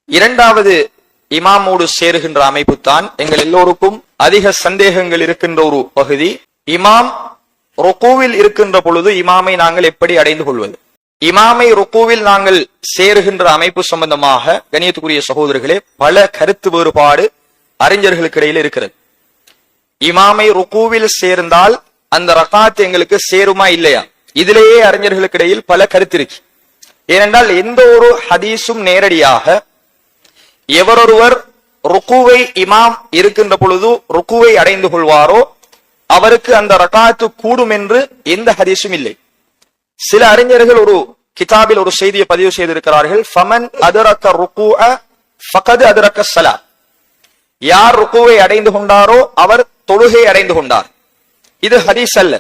இரண்டாவது இமாமோடு சேருகின்ற அமைப்பு தான் எங்கள் எல்லோருக்கும் அதிக சந்தேகங்கள் இருக்கின்ற ஒரு பகுதி. இமாம் ருக்கூவில் இருக்கின்ற பொழுது இமாமை நாங்கள் எப்படி அடைந்து கொள்வது? இமாமை ருக்கூவில் நாங்கள் சேருகின்ற அமைப்பு சம்பந்தமாக கண்ணியத்துக்குரிய சகோதரர்களே பல கருத்து வேறுபாடு அறிஞர்களுக்கு இடையில் இருக்கிறது. இமாமை ருக்கூவில் சேர்ந்தால் அந்த ரகாத் எங்களுக்கு சேருமா இல்லையா? இதிலேயே அறிஞர்களுக்கு இடையில் பல கருத்து இருக்கு. ஏனென்றால் எந்த ஒரு ஹதீஸும் நேரடியாக எவரொருவர் ருக்குவை இமாம் இருக்கின்ற பொழுது ருக்குவை அடைந்து கொள்வாரோ அவருக்கு அந்த ரகாத்து கூடும் என்று எந்த ஹதீஸும் இல்லை. சில அறிஞர்கள் ஒரு கிதாபில் ஒரு செய்தியை பதிவு செய்திருக்கிறார்கள். ஃபமன் அதரக்க ருக்குஅ ஃபகத் அதரக்க ஸலா. யார் ருக்குவை அடைந்து கொண்டாரோ அவர் தொழுகை அடைந்து கொண்டார். இது ஹதீஸ் அல்ல.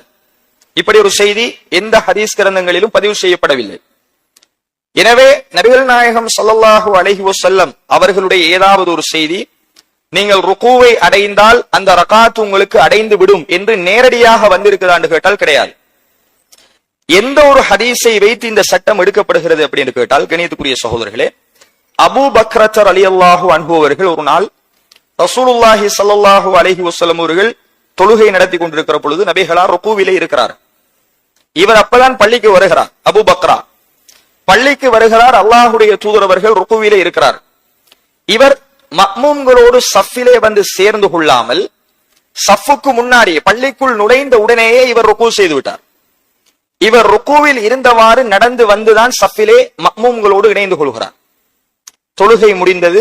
இப்படி ஒரு செய்தி எந்த ஹதீஸ் கிரந்தங்களிலும் பதிவு செய்யப்படவில்லை. எனவே நபிகள் நாயகம் ஸல்லல்லாஹு அலைஹி வஸல்லம் அவர்களுடைய ஏதாவது ஒரு செய்தி நீங்கள் ருக்குவை அடைந்தால் அந்த ரகாத் உங்களுக்கு அடைந்து விடும் என்று நேரடியாக வந்திருக்கிறதா என்று கேட்டால் கிடையாது. எந்த ஒரு ஹதீஸை வைத்து இந்த சட்டம் எடுக்கப்படுகிறது அப்படின்னு கேட்டால் கணியத்துக்குரிய சகோதரர்களே, அபூ பக்ரத் ரலியல்லாஹு அன்ஹு அவர்கள் ஒரு நாள் ரசூலுல்லாஹி ஸல்லல்லாஹு அலைஹி வஸல்லம் அவர்கள் தொழுகை நடத்தி கொண்டிருக்கிற பொழுது நபிகளார் ருக்குவிலே இருக்கிறார். இவர் அப்பதான் பள்ளிக்கு வருகிறார். அபூ பக்ரா பள்ளிக்கு வருகிறார். அல்லாஹுடைய தூதர் அவர்கள் ருக்குவிலே இருக்கிறார். இவர் மக்மூம்களோடு சஃபிலே வந்து சேர்ந்து கொள்ளாமல் சஃபுக்கு முன்னாடியே பள்ளிக்குள் நுழைந்த உடனேயே இவர் ருக்கு செய்து விட்டார். இவர் ருக்குவில் இருந்தவாறு நடந்து வந்துதான் சஃபிலே மக்மூம்களோடு இணைந்து கொள்கிறார். தொழுகை முடிந்தது.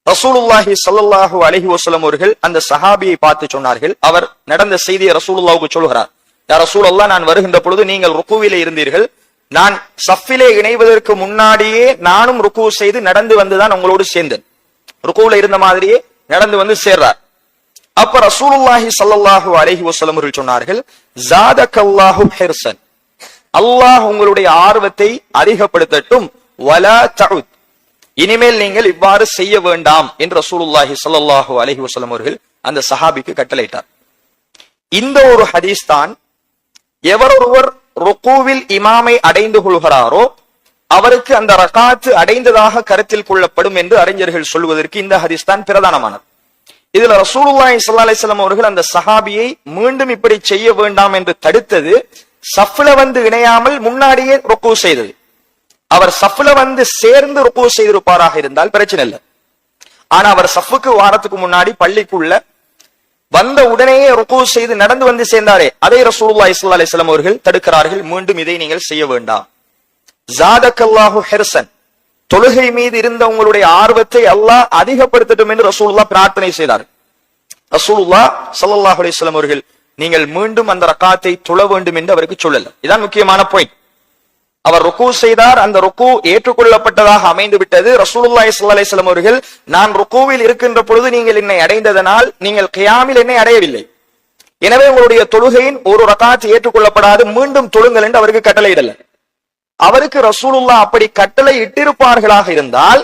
ரசூலுல்லாஹி ஸல்லல்லாஹு அலைஹி வஸல்லம் அவர்கள் அந்த சஹாபியை பார்த்து சொன்னார்கள். அவர் நடந்த செய்தியை ரசூலுல்லாஹுக்கு சொல்கிறார். யா ரசூலல்லாஹ், நான் வருகின்ற பொழுது நீங்கள் ருக்குவிலே இருந்தீர்கள். நான் சஃபிலே இணைவதற்கு முன்னாடியே நானும் ருக்கு செய்து நடந்து வந்துதான் உங்களோடு சேர்ந்தேன். ருக்குவுல இருந்த மாதிரியே நடந்து வந்து சேர்றார். அப்ப ரசூலுல்லாஹி ஸல்லல்லாஹு அலைஹி வஸல்லம் அவர்கள் சொன்னார்கள், ஜாதகல்லாஹு ஹிர்சன், அல்லாஹ் உங்களுடைய ஆர்வத்தை அதிகப்படுத்தட்டும், வலா தஉத், இனிமேல் நீங்கள் இவ்வாறு செய்ய வேண்டாம் என்று ரசூலுல்லாஹி ஸல்லல்லாஹு அலைஹி வஸல்லம் அவர்கள் அந்த சஹாபிக்கு கட்டளையிட்டார். இந்த ஒரு ஹதீஸ் தான் எவரொருவர் ருக்குவில் இமாமை அடைந்து கொள்கிறாரோ அவருக்கு அந்த ரகாத்து அடைந்ததாக கருத்தில் கொள்ளப்படும் என்று அறிஞர்கள் சொல்வதற்கு இந்த ஹதீஸ் தான் பிரதானமானது. இதுல ரசூலுல்லாஹி ஸல்லல்லாஹு அலைஹி வஸல்லம் அவர்கள் அந்த சஹாபியை மீண்டும் இப்படி செய்ய வேண்டாம் என்று தடுத்தது சஃப்ல வந்து இணையாமல் முன்னாடியே ருக்கு செய்தது. அவர் சஃப்ல வந்து சேர்ந்து ருக்கு செய்திருப்பாராக இருந்தால் பிரச்சனை இல்லை. ஆனா அவர் சஃபுக்கு வாரத்துக்கு முன்னாடி பள்ளிக்குள்ள வந்த உடனேயே ருக்கு செய்து நடந்து வந்து சேர்ந்தாரே, அதை ரசூலுல்லாஹி ஸல்லல்லாஹு அலைஹி வஸல்லம் அவர்கள் தடுக்கிறார்கள். மீண்டும் இதை நீங்கள் செய்ய வேண்டாம். ஜாதகல்லாஹு ஹிர்சன், தொழுகை மீது இருந்த உங்களுடைய ஆர்வத்தை அல்லாஹ் அதிகப்படுத்தட்டும் என்று ரசூலுல்லாஹ் பிரார்த்தனை செய்தார். ரசூலுல்லாஹ் ஸல்லல்லாஹு அலைஹி வஸல்லம் அவர்கள் நீங்கள் மீண்டும் அந்த ரக்காத்தை தொழ வேண்டும் என்று அவருக்கு சொல்லல. இதான் முக்கியமான பாயிண்ட். அவர் ருக்கு செய்தார், அந்த ருக்கு ஏற்றுக்கொள்ளப்பட்டதாக அமைந்து விட்டது. ரசூலுல்லாஹி ஸல்லல்லாஹு அலைஹி வஸல்லம் அவர்கள் நான் ருக்குவில் இருக்கின்ற பொழுது நீங்கள் என்னை அடைந்ததனால் நீங்கள் கியாமில் என்னை அடையவில்லை, எனவே உங்களுடைய தொழுகையின் ஒரு ரக்காத் ஏற்றுக்கொள்ளப்படாது, மீண்டும் தொழுங்கள் என்று அவருக்கு கட்டளையிடல. அவருக்கு ரசூலுல்லாஹ் அப்படி கட்டளை இட்டிருப்பார்களாக இருந்தால்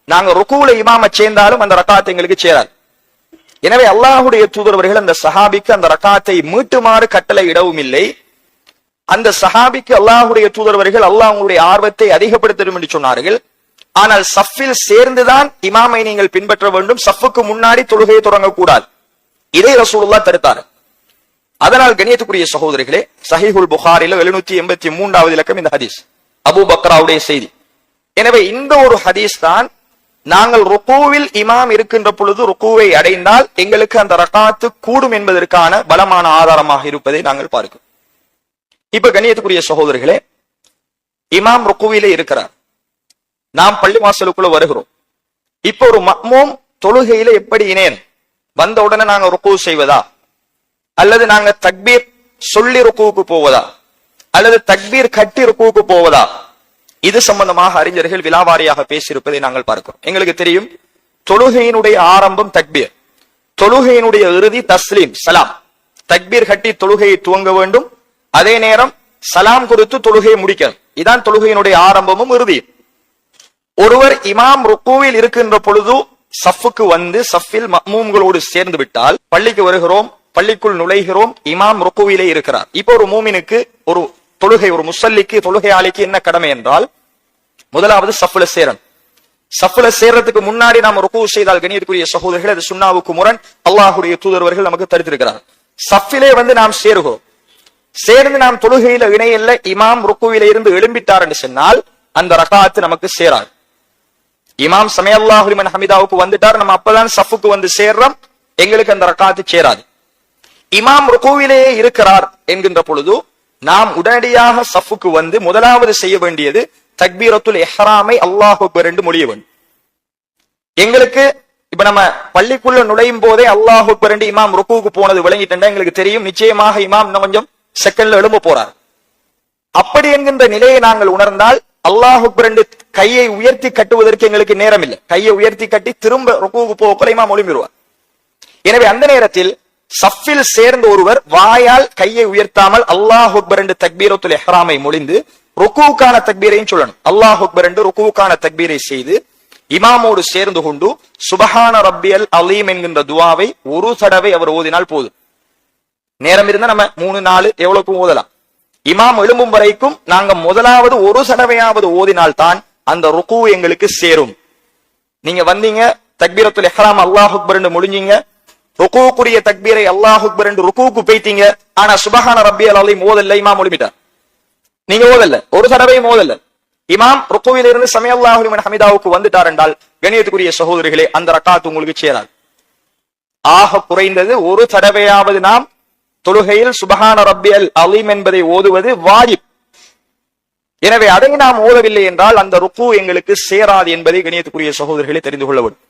நாங்க ருக்குவுல இமாம சேர்ந்தாலும் அந்த ரக்காத் எங்களுக்கு சேராது. எனவே அல்லாஹுடைய தூதரவர்கள் அந்த சஹாபிக்கு அந்த ரக்காத்தை மீட்டுமாறு கட்டளை இடவும் இல்லை. அந்த சஹாபிக்கு அல்லாஹுடைய தூதரவர்கள் அல்லாஹ் உங்களுடைய ஆர்வத்தை அதிகப்படுத்தடும் என்று சொன்னார்கள். ஆனால் சஃபில் சேர்ந்துதான் இமாமை நீங்கள் பின்பற்ற வேண்டும், சஃபுக்கு முன்னாடி தொழுகையை தொடங்கக்கூடாது. இதை ரசூலுல்லாஹ் தடுத்தார். அதனால் கண்ணியத்துக்குரிய சகோதரிகளே, சஹீஹுல் புகாரில 783வது இலக்கம் இந்த ஹதீஸ், அபூ பக்ராவுடைய செய்தி. எனவே இந்த ஒரு ஹதீஸ் தான் நாங்கள் ருக்குவில் இமாம் இருக்கின்ற பொழுது ருக்குவை அடைந்தால் எங்களுக்கு அந்த ரகாத்து கூடும் என்பதற்கான பலமான ஆதாரமாக இருப்பதை நாங்கள் பார்க்கிறோம். இப்ப கண்ணியத்துக்குரிய சகோதரிகளே, இமாம் ருக்குவிலே இருக்கிறார், நாம் பள்ளி வாசலுக்குள்ள வருகிறோம். இப்ப ஒரு மக்மூம் தொழுகையில எப்படி இணையணும்? வந்த உடனே நாங்க ருக்கு செய்வதா, அல்லது நாங்க தக்பீர் சொல்லி ருக்குவுக்கு போவதா, அல்லது தக்பீர் கட்டி ருக்குவுக்கு போவதா? இது சம்பந்தமாக அறிஞர்கள் விலாவாரியாக பேசியிருப்பதை நாங்கள் பார்க்கிறோம். எங்களுக்கு தெரியும், தொழுகையினுடைய ஆரம்பம் தக்பீர், தொழுகையினுடைய இறுதி தஸ்லீம் சலாம். தக்பீர் கட்டி தொழுகையை துவங்க வேண்டும், அதே நேரம் சலாம் கொடுத்து தொழுகையை முடிக்கணும். இதான் தொழுகையினுடைய ஆரம்பமும் இறுதியும். ஒருவர் இமாம் ருக்குவில் இருக்கின்ற பொழுது சஃபுக்கு வந்து சஃபில் மக்மூம்களோடு சேர்ந்து விட்டால், பள்ளிக்கு வருகிறோம், பள்ளிக்குள் நுழைகிறோம், இமாம் ருக்குவிலே இருக்கிறார். இப்போ ஒரு மூமினுக்கு, ஒரு தொழுகை, ஒரு முசல்லிக்கு, தொழுகையாளிக்கு என்ன கடமை என்றால், முதலாவது சஃப்ல சேரணும். சஃப்ல சேர்றதுக்கு முன்னாடி நாம் ருக்கு செய்தால் கண்ணியத்துக்குரிய சகோதரர்கள் அது சுன்னாவுக்கு முரண். அல்லாஹுடைய தூதர்வர்கள் நமக்கு தடுத்திருக்கிறார். சஃபிலே நாம் சேருகிறோம், சேர்ந்து நாம் தொழுகையில இணையல்ல, இமாம் ருக்குவில இருந்து எழும்பிட்டார் என்று சொன்னால் அந்த ரகாத்து நமக்கு சேராது. இமாம் சமிஅல்லாஹு லிமன் ஹமிதாவுக்கு வந்துட்டார், நம்ம அப்பதான் சஃபுக்கு வந்து சேர்றோம், எங்களுக்கு அந்த ரகாத்து சேராது. இமாம் ருக்குவிலேயே இருக்கிறார் என்கின்ற பொழுது நாம் உடனடியாக சஃபுக்கு வந்து முதலாவது செய்ய வேண்டியது தக்பீரத்துல் இஹ்ராமை அல்லாஹு அக்பர் என்று மொழிய வேண்டும். எங்களுக்கு இப்ப நம்ம பள்ளிக்குள்ள நுழையும் போதே அல்லாஹு அக்பர் என்று இமாம் ருக்குவுக்கு போனது விளங்கிட்டா எங்களுக்கு தெரியும், நிச்சயமாக இமாம் இன்னும் கொஞ்சம் செகண்ட்ல எழும்ப போறார். அப்படி என்கின்ற நிலையை நாங்கள் உணர்ந்தால் அல்லாஹு அக்பர் என்று கையை உயர்த்தி கட்டுவதற்கு எங்களுக்கு நேரம் இல்லை. கையை உயர்த்தி கட்டி திரும்ப ருக்குவுக்கு போக இமாம் ஒளிமிடுவார். எனவே அந்த நேரத்தில் சஃபில் சேர்ந்த ஒருவர் வாயால் கையை உயர்த்தாமல் அல்லாஹு அக்பர் என்று தக்பீரத்துல் இஹ்ராமை மொழிந்து ருக்குவுக்கான தக்பீரையும் சொல்லணும். அல்லாஹு அக்பர் என்று ருக்குவுக்கான தக்பீரை செய்து இமாமோடு சேர்ந்து கொண்டு சுபஹான ரப்பியல் அலீம் என்கின்ற துவாவை ஒரு தடவை அவர் ஓதினால் போதும். நேரம் இருந்தா நம்ம 3-4 எவ்வளவுக்கும் ஓதலாம். இமாம் எழும்பும் வரைக்கும் நாங்க முதலாவது ஒரு தடவையாவது ஓதினால் தான் அந்த ருக்கு எங்களுக்கு சேரும். நீங்க வந்தீங்க தக்பீரத்துல் இஹ்ராம் அல்லாஹு அக்பர் என்று முடிஞ்சீங்க, ருக்குவுக்குரிய தக்பீரை அல்லாஹு அக்பர் என்று ருக்குவுக்கு போய்த்தீங்க, ஆனா சுபஹான ரப்பியல் அலீம் ஓதல்ல, இமாம் ஒளிமிட்டார், நீங்க ஓதல்ல, ஒரு தடவையும் ஓதல்ல. இமாம் ருக்குவில் இருந்து சமிஅல்லாஹு லிமன் ஹமிதாவுக்கு வந்துட்டார் என்றால் கண்ணியத்துக்குரிய சகோதரிகளே அந்த ரக்காத் உங்களுக்கு சேராது. ஆக குறைந்தது ஒரு தடவையாவது நாம் தொழுகையில் சுபஹான ரப்பியல் அலீம் என்பதை ஓதுவது வாஜிப். எனவே அதை நாம் ஓதவில்லை என்றால் அந்த ருக்கு எங்களுக்கு சேராது என்பதை கண்ணியத்துக்குரிய சகோதரிகளை தெரிந்து கொள்ள வேண்டும்.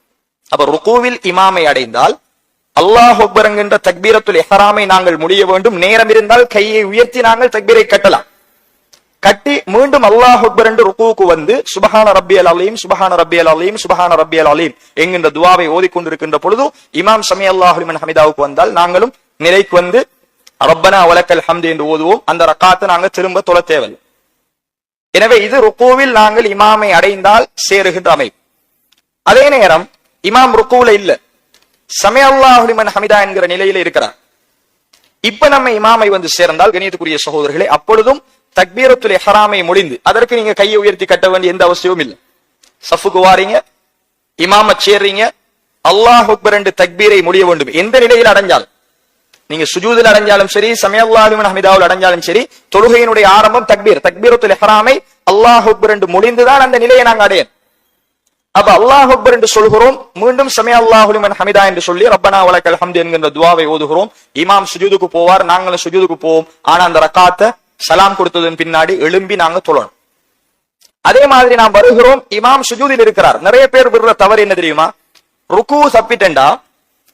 அப்ப ருக்குவில் இமாமை அடைந்தால் அல்லாஹு அக்பர் என்கின்ற தக்பீரத்துல் இஹ்ராமை நாங்கள் முடிய வேண்டும். நேரம் இருந்தால் கையை உயர்த்தி நாங்கள் தக்பீரை கட்டலாம். கட்டி மீண்டும் அல்லாஹு அக்பர் என்று ருக்குவுக்கு வந்து சுபஹான ரப்பியல் அலீம் சுபஹான ரப்பியல் அலீம் சுபஹான ரப்பியல் அலீம் என்கின்ற துவாவை ஓதிக்கொண்டிருக்கின்ற பொழுது இமாம் சமிஅல்லாஹு லிமன் ஹமிதாவுக்கு வந்தால் நாங்களும் நிலைக்கு வந்து ரப்பனா வலக்கல் ஹம்து என்று ஓதுவோம். அந்த ரக்காத்தை நாங்க திரும்ப தொழ தேவை. எனவே இது ருக்குவில் நாங்கள் இமாமை அடைந்தால் சேருகின்ற அமைப்பு. அதே நேரம் இமாம் ருக்குவுல இல்ல, சமிஅல்லாஹு லிமன் ஹமிதா என்கிற நிலையில இருக்கிறார். இப்ப நம்ம இமாமை வந்து சேர்ந்தால் கண்ணியத்துக்குரிய சகோதரர்களே அப்பொழுதும் தக்பீரத்துல் இஹ்ராமை முடிந்து அதற்கு நீங்க கையை உயர்த்தி கட்ட வேண்டிய எந்த அவசியமும் இல்லை. சஃபுக்கு வாரீங்க, இமாம சேர்றீங்க, அல்லாஹு அக்பர் என்று தக்பீரை முடிய வேண்டும். எந்த நிலையில் அடைஞ்சாலும், நீங்க சுஜூதில் அடைஞ்சாலும் சரி, சமிஅல்லாஹு லிமன் ஹமிதாவில் அடைஞ்சாலும் சரி, தொழுகையினுடைய ஆரம்பம் தக்பீர், தக்பீரத்துல் இஹ்ராமை அல்லாஹு அக்பர் என்று முடிந்துதான் அந்த நிலையை நாங்க அடையணும். அப்ப அல்லாஹு அக்பர் என்று சொல்கிறோம், மீண்டும் சமிஅல்லாஹு லிமன் ஹமிதா என்று சொல்லி ரப்பனா வலக்கல் ஹம்து என்கின்ற துவாவை ஓதுகிறோம். இமாம் சுஜூதுக்கு போவார், நாங்களும் சுஜூதுக்கு போவோம். ஆனா அந்த ரக்காத்தை சலாம் கொடுத்ததன் பின்னாடி எழும்பி நாங்க தொழணும். அதே மாதிரி நாம் வருகிறோம், இமாம் சுஜூதில் இருக்கிறார். நிறைய பேர் விடுற தவறு என்ன தெரியுமா? ருக்கு தப்பிட்டா,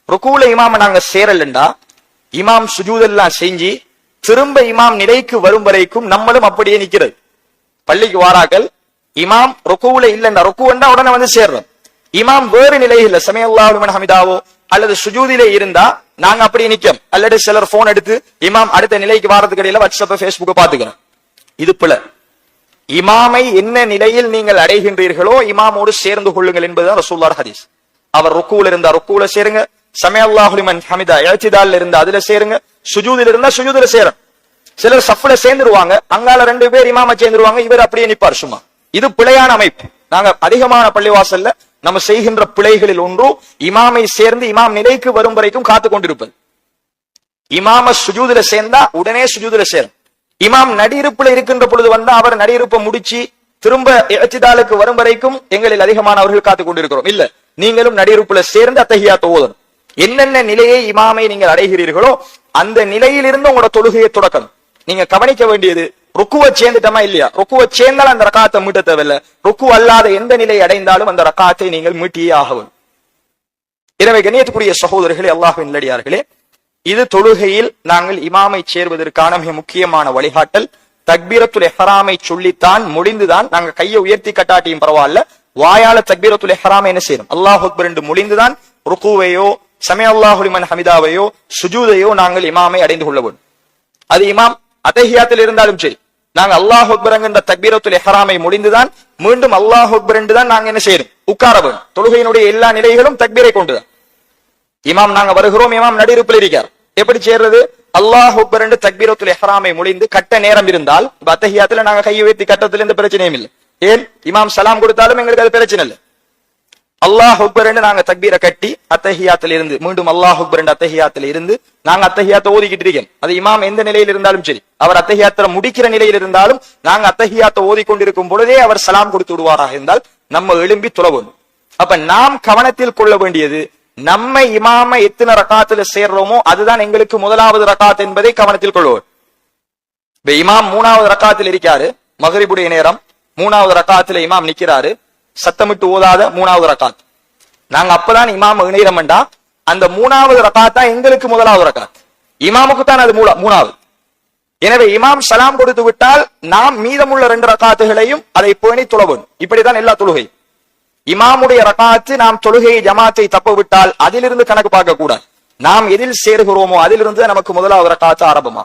ருக்குல இமாம நாங்க சேரலண்டா, இமாம் சுஜூதெல்லாம் செஞ்சு திரும்ப இமாம் நிலைக்கு வரும் வரைக்கும் நம்மளும் அப்படியே நிக்கிறது. பள்ளிக்கு வாராக்கள், இமாம் ருக்குல இல்லண்டா, ருக்குண்டா உடனே வந்து சேர்றோம். இமாம் வேறு நிலையில் சமிஅல்லாஹு லிமன் ஹமிதாவோ அல்லது சுஜூதிலே இருந்தா நாங்க அப்படியே நிக்கும். அல்லது சிலர் போன் எடுத்து இமாம் அடுத்த நிலைக்கு வாரத்துக்கு இடையில வாட்ஸ்அப் பேஸ்புக் பாத்துக்கிறோம். இது பிழை. இமாமை என்ன நிலையில் நீங்கள் அடைகின்றீர்களோ இமாமோடு சேர்ந்து கொள்ளுங்கள் என்பதுதான் ரசூலுல்லாஹ் ஹதீஸ். அவர் ருக்குல இருந்தா ருக்குல சேருங்க, சமிஅல்லாஹு லிமன் ஹமிதா இஅ்திதால்ல இருந்தா அதுல சேருங்க, சுஜூதில இருந்தா சுஜூதுல சேரும். சிலர் சஃப்ல சேர்ந்துருவாங்க, அங்கால 2 பேர் இமாம சேர்ந்துருவாங்க, இவர் அப்படியே நிப்பார் சும்மா. இது பிழையான அமைப்பு. நாங்க அதிகமான பள்ளிவாசல்ல நம்ம செய்கின்ற பிழைகளில் ஒன்று இமாமை சேர்ந்து இமாம் நிலைக்கு வரும் வரைக்கும் காத்து கொண்டிருப்பது. இமாம சுஜூதுல சேர்ந்தா உடனே சுஜூதுல சேரும். இமாம் நடியிருப்புல இருக்கின்ற பொழுது வந்தா அவர் நடியிருப்பை முடிச்சு திரும்ப இஅ்திதாலுக்கு வரும் வரைக்கும் எங்களில் அதிகமானவர்கள் காத்து கொண்டிருக்கிறோம். இல்ல, நீங்களும் நடியிருப்புல சேர்ந்து அத்தஹியாத் ஓதணும். என்னென்ன நிலையை இமாமை நீங்கள் அடைகிறீர்களோ அந்த நிலையிலிருந்து உங்களோட தொழுகையை தொடக்கணும். நீங்க கவனிக்க வேண்டியது ருக்குவை சேர்ந்துட்டமா இல்லையா? ருக்குவை சேர்ந்தாலும் அந்த ரக்காத்தை மீட்ட தேவையில்லை. ருக்கு அல்லாத எந்த நிலை அடைந்தாலும் அந்த ரக்காத்தை நீங்கள் மீட்டியே ஆகணும். எனவே கண்ணியத்துக்குரிய சகோதரர்களே, அல்லாஹ்வின் நல்லடியார்களே, இது தொழுகையில் நாங்கள் இமாமை சேர்வதற்கான மிக முக்கியமான வழிகாட்டல். தக்பீரத்துல் இஹ்ராமை சொல்லித்தான் முடிந்துதான், நாங்க கையை உயர்த்தி கட்டாட்டியும் பரவாயில்ல, வாயால தக்பீரத்துல் இஹ்ராமை என்ன செய்யணும்? அல்லாஹு அக்பர் என்று முடிந்துதான் ருக்குவையோ சமிஅல்லாஹு லிமன் ஹமிதாவையோ சுஜூதையோ நாங்கள் இமாமை அடைந்து கொள்ள வேண்டும். அது இமாம் அத்தஹியாத்தில் இருந்தாலும் சரி, நாங்க அல்லாஹு அக்பர் என்கின்ற தக்பீரத்துல் இஹ்ராமை முடிந்துதான் மீண்டும் அல்லாஹு அக்பர் என்றுதான் நாங்க என்ன செய்யணும்? உட்கார வேண்டும். தொழுகையினுடைய எல்லா நிலைகளும் தக்பீரை கொண்டுதான். இமாம் நாங்க வருகிறோம், இமாம் நடியிருப்பில் இருக்கார், எப்படி சேர்றது? அல்லாஹு அக்பர் என்று தக்பீரத்துல் இஹ்ராமை முடிந்து கட்ட நேரம் இருந்தால் அத்தஹியாத்துல நாங்க கையை உயர்த்தி கட்டத்துல எந்த பிரச்சனையும் இல்லை. ஏன்? இமாம் சலாம் கொடுத்தாலும் எங்களுக்கு அது பிரச்சனை இல்லை. அல்லாஹ் அக்பர் நாங்க தக்பீரை கட்டி அத்தஹியாத்துல இருந்து மீண்டும் அல்லாஹ் அக்பர் அத்தஹியாத்துல இருந்து நாங்க அத்தஹியாத்தை ஓதிக்கிட்டு இருக்கோம். அது இமாம் எந்த நிலையில் இருந்தாலும் சரி, அவர் அத்தஹியாத்துல முடிக்கிற நிலையில் இருந்தாலும் நாங்க அத்தஹியாத்தை ஓதிக்கொண்டிருக்கும் பொழுதே அவர் சலாம் கொடுத்து விடுவாராக இருந்தால் நம்ம எழும்பி தொழவும். அப்ப நாம் கவனத்தில் கொள்ள வேண்டியது, நம்ம இமாம எத்தனை ரக்காத்துல சேர்றோமோ அதுதான் எங்களுக்கு முதலாவது ரக்காத் என்பதை கவனத்தில் கொள்வோம். இமாம் 3வது ரக்காத்தில் இருக்காரு, மகரிபுடைய நேரம், 3வது ரக்காத்துல இமாம் நிக்கிறாரு, சத்தமிட்டு ஓதாத 3வது ரக்காத். நாங்க அப்பதான் இமாம் இணையரம்டா அந்த 3வது ரக்காத் தான் எங்களுக்கு முதலாவது ரக்காத், இமாமுக்கு தான் அது 3வது. எனவே இமாம் சலாம் கொடுத்து விட்டால் நாம் மீதமுள்ள 2 ரக்காத்துகளையும் அதை பேணி தொழவும். இப்படிதான் எல்லா தொழுகை. இமாமுடைய ரக்காத்து நாம் தொழுகையை ஜமாத்தை தப்ப விட்டால் அதிலிருந்து கணக்கு பார்க்க கூடாது. நாம் எதில் சேர்கிறோமோ அதிலிருந்து நமக்கு முதலாவது ரக்காத்து ஆரம்பமா.